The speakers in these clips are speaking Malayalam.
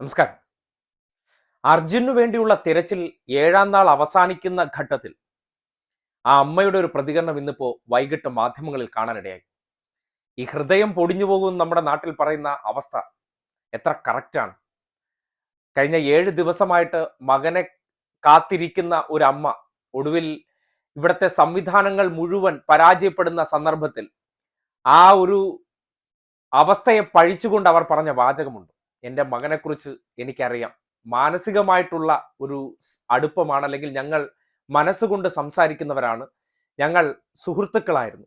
നമസ്കാരം. അർജുനു വേണ്ടിയുള്ള തിരച്ചിൽ 7ാം നാൾ അവസാനിക്കുന്ന ഘട്ടത്തിൽ ആ അമ്മയുടെ ഒരു പ്രതികരണം ഇന്നിപ്പോ വൈകിട്ട് മാധ്യമങ്ങളിൽ കാണാനിടയായി. ഈ ഹൃദയം പൊടിഞ്ഞു പോകുമെന്ന് നമ്മുടെ നാട്ടിൽ പറയുന്ന അവസ്ഥ എത്ര കറക്റ്റാണ്. കഴിഞ്ഞ 7 ദിവസമായിട്ട് മകനെ കാത്തിരിക്കുന്ന ഒരു അമ്മ ഒടുവിൽ ഇവിടുത്തെ സംവിധാനങ്ങൾ മുഴുവൻ പരാജയപ്പെടുന്ന സന്ദർഭത്തിൽ ആ ഒരു അവസ്ഥയെ പഴിച്ചുകൊണ്ട് അവർ പറഞ്ഞ വാചകമുണ്ട്. എൻ്റെ മകനെക്കുറിച്ച് എനിക്കറിയാം. മാനസികമായിട്ടുള്ള ഒരു അടുപ്പമാണ്, അല്ലെങ്കിൽ ഞങ്ങൾ മനസ്സുകൊണ്ട് സംസാരിക്കുന്നവരാണ്, ഞങ്ങൾ സുഹൃത്തുക്കളായിരുന്നു.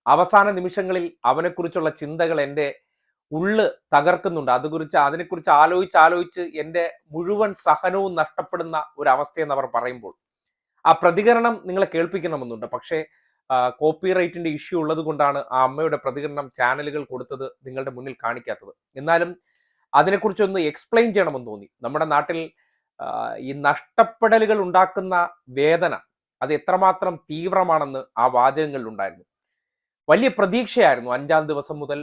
അവസാന നിമിഷങ്ങളിൽ അവനെക്കുറിച്ചുള്ള ചിന്തകൾ എൻ്റെ ഉള്ള് തകർക്കുന്നുണ്ട്. അതിനെക്കുറിച്ച് ആലോചിച്ച് എൻ്റെ മുഴുവൻ സഹനവും നഷ്ടപ്പെടുന്ന ഒരു അവസ്ഥയെന്ന് അവർ പറയുമ്പോൾ ആ പ്രതികരണം നിങ്ങളെ കേൾപ്പിക്കണമെന്നുണ്ട്. പക്ഷേ കോപ്പിറൈറ്റിന്റെ ഇഷ്യൂ ഉള്ളത് കൊണ്ടാണ് ആ അമ്മയുടെ പ്രതികരണം ചാനലുകൾ കൊടുത്തത് നിങ്ങളുടെ മുന്നിൽ കാണിക്കാത്തത്. എന്നാലും അതിനെക്കുറിച്ചൊന്ന് എക്സ്പ്ലെയിൻ ചെയ്യണമെന്ന് തോന്നി. നമ്മുടെ നാട്ടിൽ ഈ നഷ്ടപ്പെടലുകൾ ഉണ്ടാക്കുന്ന വേദന അത് എത്രമാത്രം തീവ്രമാണെന്ന് ആ വാചകങ്ങളിൽ ഉണ്ടായിരുന്നു. വലിയ പ്രതീക്ഷയായിരുന്നു 5ാം ദിവസം മുതൽ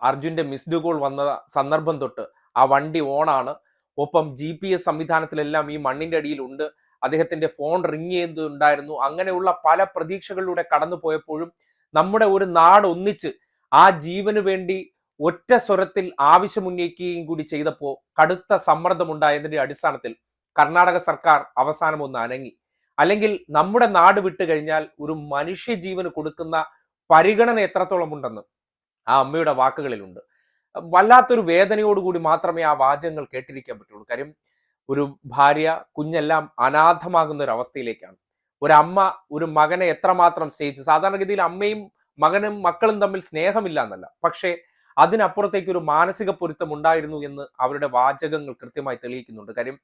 അർജുന്റെ മിസ്ഡ് കോൾ വന്ന സന്ദർഭം തൊട്ട്. ആ വണ്ടി ഓണാണ്, ഒപ്പം GPS സംവിധാനത്തിലെല്ലാം ഈ മണ്ണിന്റെ അടിയിലുണ്ട്, അദ്ദേഹത്തിന്റെ ഫോൺ റിങ് ചെയ്യുന്നുണ്ടായിരുന്നു. അങ്ങനെയുള്ള പല പ്രതീക്ഷകളിലൂടെ കടന്നു പോയപ്പോഴും നമ്മുടെ ഒരു നാട് ഒന്നിച്ച് ആ ജീവന് വേണ്ടി ഒറ്റ സ്വരത്തിൽ ആവശ്യമുന്നയിക്കുകയും കൂടി ചെയ്തപ്പോൾ കടുത്ത സമ്മർദ്ദമുണ്ടായതിന്റെ അടിസ്ഥാനത്തിൽ കർണാടക സർക്കാർ അവസാനം ഒന്ന് അനങ്ങി. അല്ലെങ്കിൽ നമ്മുടെ നാട് വിട്ടു കഴിഞ്ഞാൽ ഒരു മനുഷ്യ ജീവന് കൊടുക്കുന്ന പരിഗണന എത്രത്തോളം ഉണ്ടെന്ന് ആ അമ്മയുടെ വാക്കുകളിലുണ്ട്. വല്ലാത്തൊരു വേദനയോടുകൂടി മാത്രമേ ആ വാചകങ്ങൾ കേട്ടിരിക്കാൻ പറ്റുള്ളൂ. കാര്യം ഒരു ഭാര്യ, കുഞ്ഞെല്ലാം അനാഥമാകുന്ന ഒരു അവസ്ഥയിലേക്കാണ്. ഒരമ്മ ഒരു മകനെ എത്രമാത്രം സ്നേഹിച്ചു. സാധാരണഗതിയിൽ അമ്മയും മക്കളും തമ്മിൽ സ്നേഹമില്ല എന്നല്ല, പക്ഷേ അതിനപ്പുറത്തേക്ക് ഒരു മാനസിക പൊരുത്തം ഉണ്ടായിരുന്നു എന്ന് അവരുടെ വാചകങ്ങൾ കൃത്യമായി തെളിയിക്കുന്നുണ്ട്. കാര്യം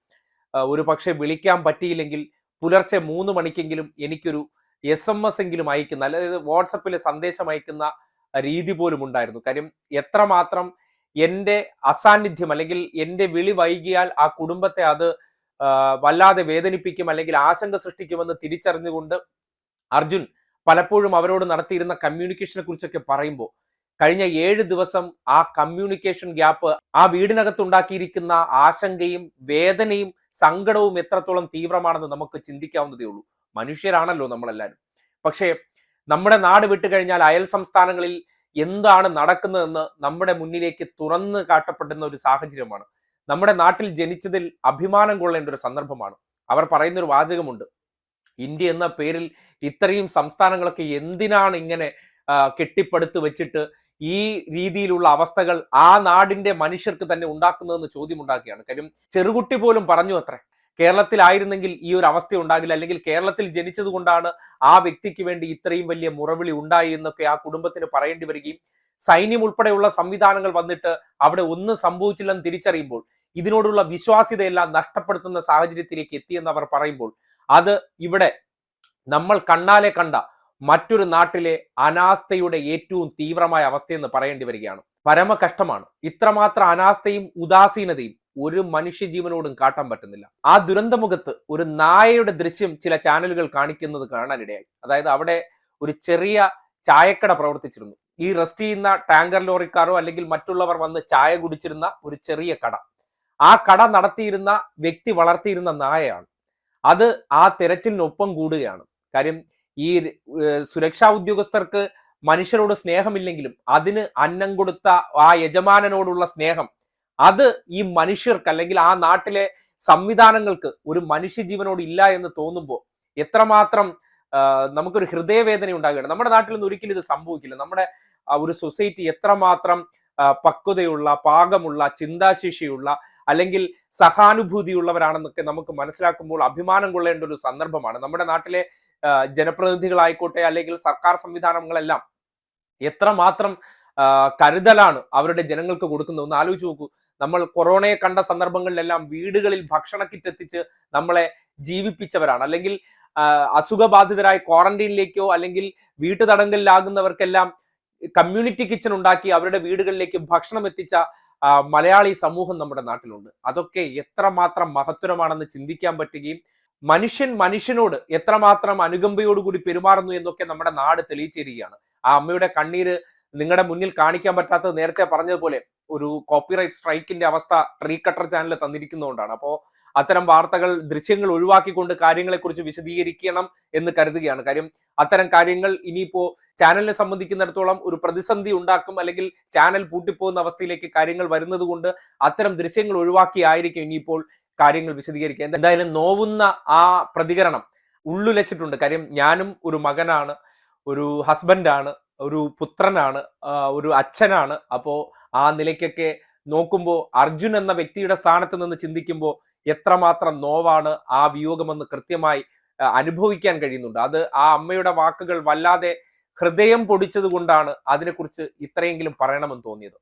ഒരു പക്ഷേ വിളിക്കാൻ പറ്റിയില്ലെങ്കിൽ പുലർച്ചെ 3 മണിക്കെങ്കിലും എനിക്കൊരു SMS എങ്കിലും അയക്കുന്ന, അതായത് വാട്സപ്പിൽ സന്ദേശം അയക്കുന്ന രീതി പോലും ഉണ്ടായിരുന്നു. കാര്യം എത്രമാത്രം എൻ്റെ അസാന്നിധ്യം അല്ലെങ്കിൽ എൻ്റെ വിളി വൈകിയാൽ ആ കുടുംബത്തെ അത് വല്ലാതെ വേദനിപ്പിക്കും, അല്ലെങ്കിൽ ആശങ്ക സൃഷ്ടിക്കുമെന്ന് തിരിച്ചറിഞ്ഞുകൊണ്ട് അർജുൻ പലപ്പോഴും അവരോട് നടത്തിയിരുന്ന കമ്മ്യൂണിക്കേഷനെ കുറിച്ചൊക്കെ പറയുമ്പോൾ കഴിഞ്ഞ 7 ദിവസം ആ കമ്മ്യൂണിക്കേഷൻ ഗ്യാപ്പ് ആ വീടിനകത്തുണ്ടാക്കിയിരിക്കുന്ന ആശങ്കയും വേദനയും സങ്കടവും എത്രത്തോളം തീവ്രമാണെന്ന് നമുക്ക് ചിന്തിക്കാവുന്നതേ ഉള്ളൂ. മനുഷ്യരാണല്ലോ നമ്മളെല്ലാവരും. പക്ഷേ നമ്മുടെ നാട് വിട്ടുകഴിഞ്ഞാൽ അയൽ സംസ്ഥാനങ്ങളിൽ എന്താണ് നടക്കുന്നതെന്ന് നമ്മുടെ മുന്നിലേക്ക് തുറന്നു കാട്ടപ്പെടുന്ന ഒരു സാഹചര്യമാണ്. നമ്മുടെ നാട്ടിൽ ജനിച്ചതിൽ അഭിമാനം കൊള്ളേണ്ട ഒരു സന്ദർഭമാണ്. അവർ പറയുന്നൊരു വാചകമുണ്ട്, ഇന്ത്യ എന്ന പേരിൽ ഇത്രയും സംസ്ഥാനങ്ങളൊക്കെ എന്തിനാണ് ഇങ്ങനെ കെട്ടിപ്പടുത്ത് വെച്ചിട്ട് ഈ രീതിയിലുള്ള അവസ്ഥകൾ ആ നാടിന്റെ മനുഷ്യർക്ക് തന്നെ ഉണ്ടാക്കുന്നതെന്ന് ചോദ്യമുണ്ടാക്കുകയാണ്. കാര്യം ചെറുകുട്ടി പോലും പറഞ്ഞു അത്രേ, കേരളത്തിലായിരുന്നെങ്കിൽ ഈ ഒരു അവസ്ഥ ഉണ്ടാകില്ല, അല്ലെങ്കിൽ കേരളത്തിൽ ജനിച്ചത് കൊണ്ടാണ് ആ വ്യക്തിക്ക് വേണ്ടി ഇത്രയും വലിയ മുറവിളി ഉണ്ടായി എന്നൊക്കെ ആ കുടുംബത്തിന് പറയേണ്ടി വരികയും സൈന്യം ഉൾപ്പെടെയുള്ള സംവിധാനങ്ങൾ വന്നിട്ട് അവിടെ ഒന്നും സംഭവിച്ചില്ലെന്ന് തിരിച്ചറിയുമ്പോൾ ഇതിനോടുള്ള വിശ്വാസ്യതയെല്ലാം നഷ്ടപ്പെടുത്തുന്ന സാഹചര്യത്തിലേക്ക് എത്തിയെന്ന് അവർ പറയുമ്പോൾ അത് ഇവിടെ നമ്മൾ കണ്ണാലെ കണ്ട മറ്റൊരു നാട്ടിലെ അനാസ്ഥയുടെ ഏറ്റവും തീവ്രമായ അവസ്ഥയെന്ന് പറയേണ്ടി വരികയാണ്. പരമ കഷ്ടമാണ്. ഇത്രമാത്രം അനാസ്ഥയും ഉദാസീനതയും ഒരു മനുഷ്യജീവനോടും കാട്ടാൻ പറ്റുന്നില്ല. ആ ദുരന്തമുഖത്ത് ഒരു നായയുടെ ദൃശ്യം ചില ചാനലുകൾ കാണിക്കുന്നത് കാണാനിടയായി. അതായത് അവിടെ ഒരു ചെറിയ ചായക്കട പ്രവർത്തിച്ചിരുന്നു. ഈ റെസ്റ്റ് ചെയ്യുന്ന ടാങ്കർ ലോറിക്കാരോ അല്ലെങ്കിൽ മറ്റുള്ളവർ വന്ന് ചായ കുടിച്ചിരുന്ന ഒരു ചെറിയ കട. ആ കട നടത്തിയിരുന്ന വ്യക്തി വളർത്തിയിരുന്ന നായയാണ്. അത് ആ തെരച്ചിലിനൊപ്പം കൂടുകയാണ്. കാര്യം ഈ സുരക്ഷാ ഉദ്യോഗസ്ഥർക്ക് മനുഷ്യരോട് സ്നേഹമില്ലെങ്കിലും അതിന് അന്നം കൊടുത്ത ആ യജമാനനോടുള്ള സ്നേഹം അത് ഈ മനുഷ്യർക്ക് അല്ലെങ്കിൽ ആ നാട്ടിലെ സംവിധാനങ്ങൾക്ക് ഒരു മനുഷ്യജീവനോട് ഇല്ല എന്ന് തോന്നുമ്പോൾ എത്രമാത്രം നമുക്കൊരു ഹൃദയവേദന ഉണ്ടാകുകയാണ്. നമ്മുടെ നാട്ടിൽ നിന്ന് ഒരിക്കലും ഇത് സംഭവിക്കില്ല. നമ്മുടെ ഒരു സൊസൈറ്റി എത്രമാത്രം പക്വതയുള്ള, പാകമുള്ള, ചിന്താശേഷിയുള്ള അല്ലെങ്കിൽ സഹാനുഭൂതിയുള്ളവരാണെന്നൊക്കെ നമുക്ക് മനസ്സിലാക്കുമ്പോൾ അഭിമാനം കൊള്ളേണ്ട ഒരു സന്ദർഭമാണ്. നമ്മുടെ നാട്ടിലെ ജനപ്രതിനിധികളായിക്കോട്ടെ അല്ലെങ്കിൽ സർക്കാർ സംവിധാനങ്ങളെല്ലാം എത്രമാത്രം കരുതലാണ് അവരുടെ ജനങ്ങൾക്ക് കൊടുക്കുന്നത് ഒന്ന് ആലോചിച്ച് നോക്കൂ. നമ്മൾ കൊറോണയെ കണ്ട സന്ദർഭങ്ങളിലെല്ലാം വീടുകളിൽ ഭക്ഷണ കിറ്റ് എത്തിച്ച് നമ്മളെ ജീവിപ്പിച്ചവരാണ്. അല്ലെങ്കിൽ അസുഖബാധിതരായി ക്വാറന്റൈനിലേക്കോ അല്ലെങ്കിൽ വീട്ടുതടങ്കലിലാകുന്നവർക്കെല്ലാം കമ്മ്യൂണിറ്റി കിച്ചൺ ഉണ്ടാക്കി അവരുടെ വീടുകളിലേക്ക് ഭക്ഷണം എത്തിച്ച മലയാളി സമൂഹം നമ്മുടെ നാട്ടിലുണ്ട്. അതൊക്കെ എത്രമാത്രം മഹത്തരമാണെന്ന് ചിന്തിക്കാൻ പറ്റുകയും മനുഷ്യൻ മനുഷ്യനോട് എത്രമാത്രം അനുകമ്പയോടുകൂടി പെരുമാറുന്നു എന്നൊക്കെ നമ്മുടെ നാട് തെളിയിച്ചിരിക്കുകയാണ്. ആ അമ്മയുടെ കണ്ണീര് നിങ്ങളുടെ മുന്നിൽ കാണിക്കാൻ പറ്റാത്തത് നേരത്തെ പറഞ്ഞതുപോലെ ഒരു കോപ്പിറൈറ്റ് സ്ട്രൈക്കിന്റെ അവസ്ഥ ട്രീ കട്ടർ ചാനൽ തന്നിരിക്കുന്നതുകൊണ്ടാണ്. അപ്പോൾ അത്തരം വാർത്തകൾ, ദൃശ്യങ്ങൾ ഒഴിവാക്കിക്കൊണ്ട് കാര്യങ്ങളെക്കുറിച്ച് വിശദീകരിക്കണം എന്ന് കരുതുകയാണ്. കാര്യം അത്തരം കാര്യങ്ങൾ ഇനിയിപ്പോ ചാനലിനെ സംബന്ധിക്കുന്നിടത്തോളം ഒരു പ്രതിസന്ധി ഉണ്ടാക്കും, അല്ലെങ്കിൽ ചാനൽ പൂട്ടിപ്പോകുന്ന അവസ്ഥയിലേക്ക് കാര്യങ്ങൾ വരുന്നത് കൊണ്ട് അത്തരം ദൃശ്യങ്ങൾ ഒഴിവാക്കിയായിരിക്കും ഇനിയിപ്പോൾ കാര്യങ്ങൾ വിശദീകരിക്കുക. എന്തായാലും നോവുന്ന ആ പ്രതികരണം ഉള്ളുലച്ചിട്ടുണ്ട്. കാര്യം ഞാനും ഒരു മകനാണ്, ഒരു ഹസ്ബൻഡാണ്, ഒരു പുത്രനാണ്, ഒരു അച്ഛനാണ്. അപ്പോ ആ നിലയ്ക്കൊക്കെ നോക്കുമ്പോൾ അർജുൻ എന്ന വ്യക്തിയുടെ സ്ഥാനത്ത് നിന്ന് ചിന്തിക്കുമ്പോൾ എത്രമാത്രം നോവാണ് ആ വിയോഗമെന്ന് കൃത്യമായി അനുഭവിക്കാൻ കഴിയുന്നുണ്ട്. അത് ആ അമ്മയുടെ വാക്കുകൾ വല്ലാതെ ഹൃദയം പൊടിച്ചത് കൊണ്ടാണ് അതിനെക്കുറിച്ച് ഇത്രയെങ്കിലും പറയണമെന്ന് തോന്നിയത്.